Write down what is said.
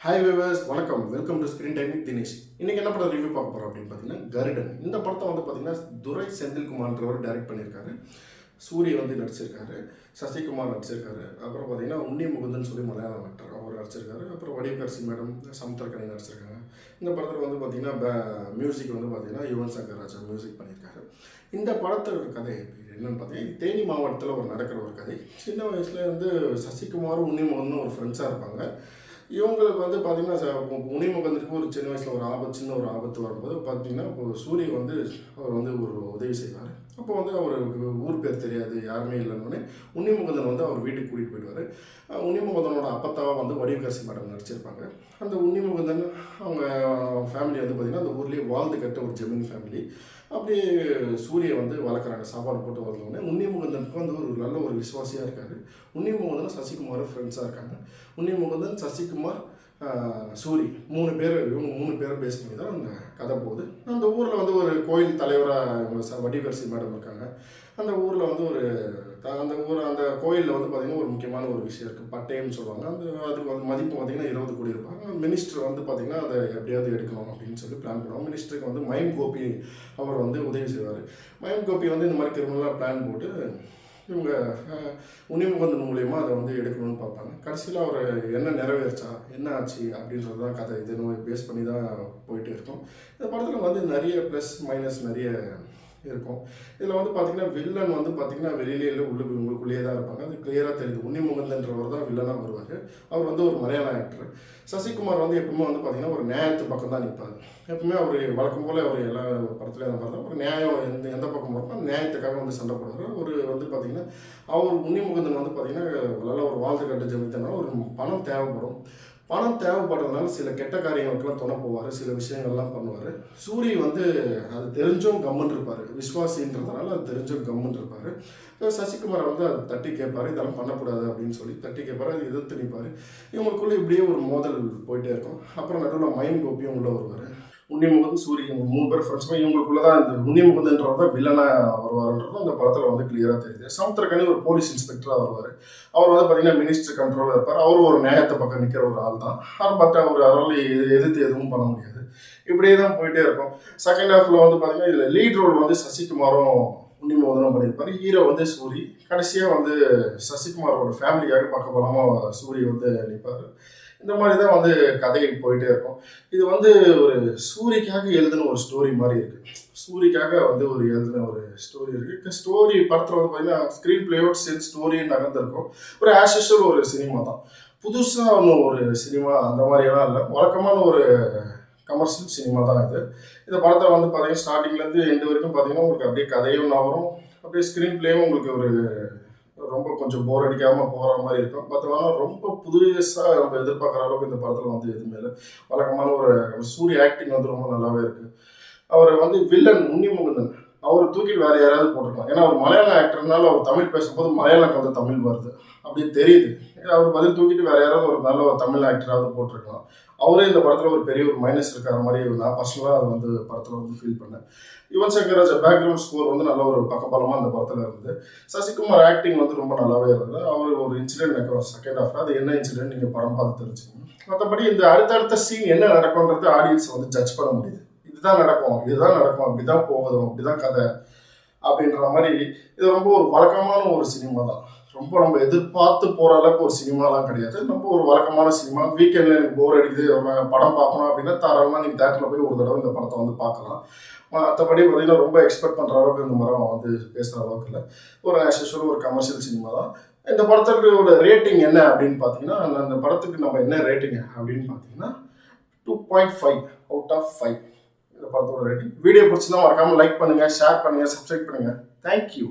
Hi viewers, வணக்கம். Welcome to screen time with Dinesh. இன்னைக்கு என்ன படம் ரிவ்யூ பார்க்க போகிறோம் அப்படின்னு பார்த்தீங்கன்னா கருடன். இந்த படத்தை வந்து பார்த்தீங்கன்னா துரை செந்தில்குமார்ன்றவர் டைரக்ட் பண்ணியிருக்காரு. சூரிய வந்து நடிச்சிருக்காரு, சசிகுமார் நடிச்சிருக்காரு, அப்புறம் பார்த்தீங்கன்னா உன்னி முகுந்தன் சொல்லி மலையாளம் ஆக்டர் அவர் நடிச்சிருக்காரு, அப்புறம் வடிவகரசி மேடம், சமுத்திரக்கனி நடிச்சிருக்காங்க. இந்த படத்தில் வந்து பார்த்தீங்கன்னா மியூசிக் வந்து பார்த்தீங்கன்னா யுவன் சங்கர் ராஜா மியூசிக் பண்ணியிருக்காரு. இந்த படத்தோட கதை என்னன்னு பார்த்தீங்கன்னா தேனி மாவட்டத்தில் ஒரு நடக்கிற ஒரு கதை. சின்ன வயசுல வந்து சசிகுமாரும் உன்னி முகுந்தனும் ஒரு ஃப்ரெண்ட்ஸாக இருப்பாங்க. இவங்களுக்கு வந்து பார்த்தீங்கன்னா முனிமுகந்துக்கு ஒரு சின்ன வயசில் ஒரு சின்ன ஒரு ஆபத்து வரும்போது பார்த்தீங்கன்னா இப்போ சூரிய வந்து அவர் வந்து ஒரு உதவி செய்வார். அப்போ வந்து அவருக்கு ஊர் பேர் தெரியாது, யாருமே இல்லைன்னு உன்னிமுகந்தன் வந்து அவர் வீட்டுக்கு கூட்டிகிட்டு போயிடுவார். உன்னிமுகந்தனோட அப்பத்தாவாக வந்து வடிவகரசி மேடம் நடிச்சிருப்பாங்க. அந்த உன்னிமுகந்தன் அவங்க ஃபேமிலி வந்து பார்த்திங்கன்னா அந்த ஊர்லேயே வாழ்ந்து கட்ட ஒரு ஜெமினி ஃபேமிலி. அப்படியே சூரிய வந்து வளர்க்குறாங்க, சாப்பாடு போட்டு வளர்ந்தோடனே உன்னிமுகந்தனுக்கு வந்து ஒரு நல்ல ஒரு விசுவாசியாக இருக்கார். உன்னிமுகந்தனும் சசிகுமாரும் ஃப்ரெண்ட்ஸாக இருக்காங்க. உன்னிமுகந்தன், சசிகுமார், சூரி இவங்க 3 பேரை பேஸ் பண்ணி தான் அந்த கதை போகுது. அந்த ஊரில் வந்து ஒரு கோயில் தலைவராக இவங்க வடிவகரசி மேடம் இருக்காங்க. அந்த ஊரில் வந்து அந்த கோயிலில் வந்து பார்த்திங்கன்னா ஒரு முக்கியமான ஒரு விஷயம் இருக்குது, பட்டயம்னு சொல்லுவாங்க. அதுக்கு வந்து மதிப்பு பார்த்திங்கன்னா 20 கோடி இருப்பாங்க. மினிஸ்டர் வந்து பார்த்திங்கன்னா அதை எப்படியாவது எடுக்கணும் அப்படின்னு சொல்லி பிளான் பண்ணுவாங்க. மினிஸ்டருக்கு வந்து மயம் கோபி அவர் வந்து உதவி செய்வார். மயம் கோபி வந்து இந்த மாதிரி கிரிமினலாக பிளான் போட்டு இவங்க உன்னிமுகந்தன் மூலியமாக அதை வந்து எடுக்கணும்னு பார்ப்பாங்க. கடைசியில் அவர் என்ன நிறைவேறிச்சா, என்ன ஆச்சு அப்படின்றது தான் கதை. இது பேஸ் பண்ணி தான் போயிட்டு இருக்கும். இந்த படத்தில் வந்து நிறைய ப்ளஸ் மைனஸ் நிறைய இருக்கும். இதில் வந்து பார்த்திங்கன்னா வில்லன் வந்து பார்த்திங்கன்னா வெளியிலே இல்லை, உங்களுக்குள்ளேயே தான் இருப்பாங்க. அது கிளியராக தெரியுது. உன்னிமுகந்தன்றவர் தான் வில்லனாக வருவார். அவர் வந்து ஒரு மலையாள ஆக்டர். சசிகுமார் வந்து எப்பவுமே வந்து பார்த்திங்கன்னா ஒரு நியாயத்து பக்கம் தான் நிற்பார். எப்பவுமே அவர் வழக்கம் போல் அவர் எல்லா படத்துலையும் அந்த மாதிரி தான் ஒரு நியாயம் எந்த பக்கம் இருக்கோ நியாயத்துக்காக வந்து சண்டை போடுவார். ஒரு வந்து பார்த்திங்கன்னா அவர் உன்னிமுகந்தன் வந்து பார்த்திங்கன்னா நல்ல ஒரு வாழ்ந்து கட்டு ஜெமித்தனா ஒரு பணம் தேவைப்படும். பணம் தேவைப்படுறதுனால சில கெட்ட காரியங்களுக்கெல்லாம் துணை போவார், சில விஷயங்கள்லாம் பண்ணுவார். சூரிய வந்து அது தெரிஞ்சும் கம்முன்னு இருப்பார், விஸ்வாசின்றதுனால அது தெரிஞ்சும் கம்முன்னு இருப்பார். சசிகுமார் வந்து அதை தட்டி கேட்பார், இதெல்லாம் பண்ணக்கூடாது அப்படின்னு சொல்லி தட்டி கேட்பார், அது எதிர்த்து நிற்பார். இவங்களுக்குள்ளே இப்படியே ஒரு மோதல் போயிட்டே இருக்கும். அப்புறம் நடுவில் மயம் கோப்பியும் உள்ளே வருவார். உன்னிமுகன், சூரியன் 3 பேர் ஃப்ரெண்ட்ஸுமே இவங்களுக்குள்ள தான் இந்த உன்னிமுகன்றவர் தான் வில்லனாக வருவார்ன்றதும் அந்த படத்தில் வந்து கிளியராக தெரியுது. சமுத்திரக்கனி ஒரு போலீஸ் இன்ஸ்பெக்டராக வருவார். அவர் வந்து பார்த்தீங்கன்னா மினிஸ்டர் கண்ட்ரோலில் இருப்பார். அவரும் ஒரு நியாயத்தை பக்கம் நிற்கிற ஒரு ஆள் தான். பட் அவர் அவரால் எதிர்த்து எதுவும் பண்ண முடியாது. இப்படியே தான் போயிட்டே இருக்கும். செகண்ட் ஹாஃபில் வந்து பார்த்தீங்கன்னா இதில் லீட் ரோல் வந்து சசிகுமாரும் உன்னிமுகனும் பண்ணியிருப்பார். ஹீரோ வந்து சூரி. கடைசியாக வந்து சசிகுமாரோட ஃபேமிலியாக பக்கபலமாக சூரி வந்து நிற்பார். இந்த மாதிரி தான் வந்து கதை போயிட்டே இருக்கும். இது வந்து ஒரு சூரிக்காக எழுதின ஒரு ஸ்டோரி மாதிரி இருக்குது. சூரிக்காக வந்து எழுதின ஒரு ஸ்டோரி இருக்குது. ஸ்டோரி படத்தில் வந்து பார்த்தீங்கன்னா ஸ்க்ரீன் பிளேயோட் சேர்த்து ஸ்டோரியும் நகர்ந்துருக்கும். ஒரு ஆஸ் யூஷுவல் ஒரு சினிமா தான். புதுசாக ஒன்றும் ஒரு சினிமா அந்த மாதிரியெல்லாம் இல்லை. வழக்கமான ஒரு கமர்ஷியல் சினிமா தான் இது. இந்த படத்தை வந்து பார்த்தீங்கன்னா ஸ்டார்டிங்லேருந்து எண்டு வரைக்கும் பார்த்தீங்கன்னா உங்களுக்கு அப்படியே கதையும் நகரும், அப்படியே ஸ்க்ரீன் பிளேயும் உங்களுக்கு ஒரு ரொம்ப கொஞ்சம் போர் அடிக்காமல் போகிற மாதிரி இருக்கும். பட் ஆனால் ரொம்ப புதுசாக நம்ம எதிர்பார்க்குற அளவுக்கு இந்த படத்தில் வந்து எதுவுமே இல்லை. வழக்கமான ஒரு சூரிய ஆக்டிங் வந்து ரொம்ப நல்லாவே இருக்குது. அவர் வந்து வில்லன் உன்னிமுகந்தன் அவர் தூக்கிட்டு வேறு யாராவது போட்டிருக்கலாம். ஏன்னா அவர் மலையாள ஆக்டர்னால அவர் தமிழ் பேசும்போது மலையாளம் கலந்து தமிழ் வருது அப்படின்னு தெரியுது. அவர் பதில் தூக்கிட்டு வேறு யாராவது ஒரு நல்ல ஒரு தமிழ் ஆக்டராவது போட்டிருக்கலாம். அவரே இந்த படத்தில் ஒரு பெரிய ஒரு மைனஸ் இருக்கிற மாதிரி நான் பர்சனலாக அதை வந்து படத்தில் வந்து ஃபீல் பண்ணேன். யுவன் சங்கர் ராஜா பேக்ரவுண்ட் ஸ்கோர் வந்து நல்ல ஒரு பக்கபலமாக அந்த படத்தில் இருந்தது. சசிகுமார் ஆக்டிங் வந்து ரொம்ப நல்லாவே இருந்தது. அவர் ஒரு இன்சிடென்ட் எனக்கு செகண்ட் ஹாஃபில் அது என்ன இன்சிடென்ட் நீங்கள் படம் பார்த்து தெரிஞ்சுக்கணும். மற்றபடி இந்த அடுத்தடுத்த சீன் என்ன நடக்கும்ன்றது ஆடியன்ஸ் வந்து ஜட்ஜ் பண்ண முடியுது. இதுதான் நடக்கும், அப்படிதான் போகுதும், அப்படிதான் கதை அப்படின்ற மாதிரி. இது ரொம்ப ஒரு வழக்கமான ஒரு சினிமா தான். ரொம்ப நம்ம எதிர்பார்த்து போகிற அளவுக்கு ஒரு சினிமாலாம் கிடையாது. ரொம்ப ஒரு வழக்கமான சினிமா. வீக்கெண்டில் எனக்கு போர் அடிக்குது, படம் பார்க்கணும் அப்படின்னா தாராளமாக நீங்கள் தேட்டரில் போய் ஒரு தடவை இந்த படத்தை வந்து பார்க்கலாம். மற்றபடி பார்த்தீங்கன்னா ரொம்ப எக்ஸ்பெக்ட் பண்ணுற அளவுக்கு இந்த மரம் வந்து பேசுகிற அளவுக்கு இல்லை. ஒரு ஆஸ் யூஷுவல் ஒரு கமர்ஷியல் சினிமா தான். இந்த படத்தோட ரேட்டிங் என்ன அப்படின்னு பார்த்தீங்கன்னா, அந்த படத்துக்கு நம்ம என்ன ரேட்டிங் அப்படின்னு பார்த்தீங்கன்னா 2.5 அவுட் ஆஃப் 5 இந்த படத்தோட ரேட்டிங். வீடியோ பிடிச்சிருந்தா மறக்காமல் லைக் பண்ணுங்கள், ஷேர் பண்ணுங்கள், சப்ஸ்கிரைப் பண்ணுங்கள். தேங்க்யூ.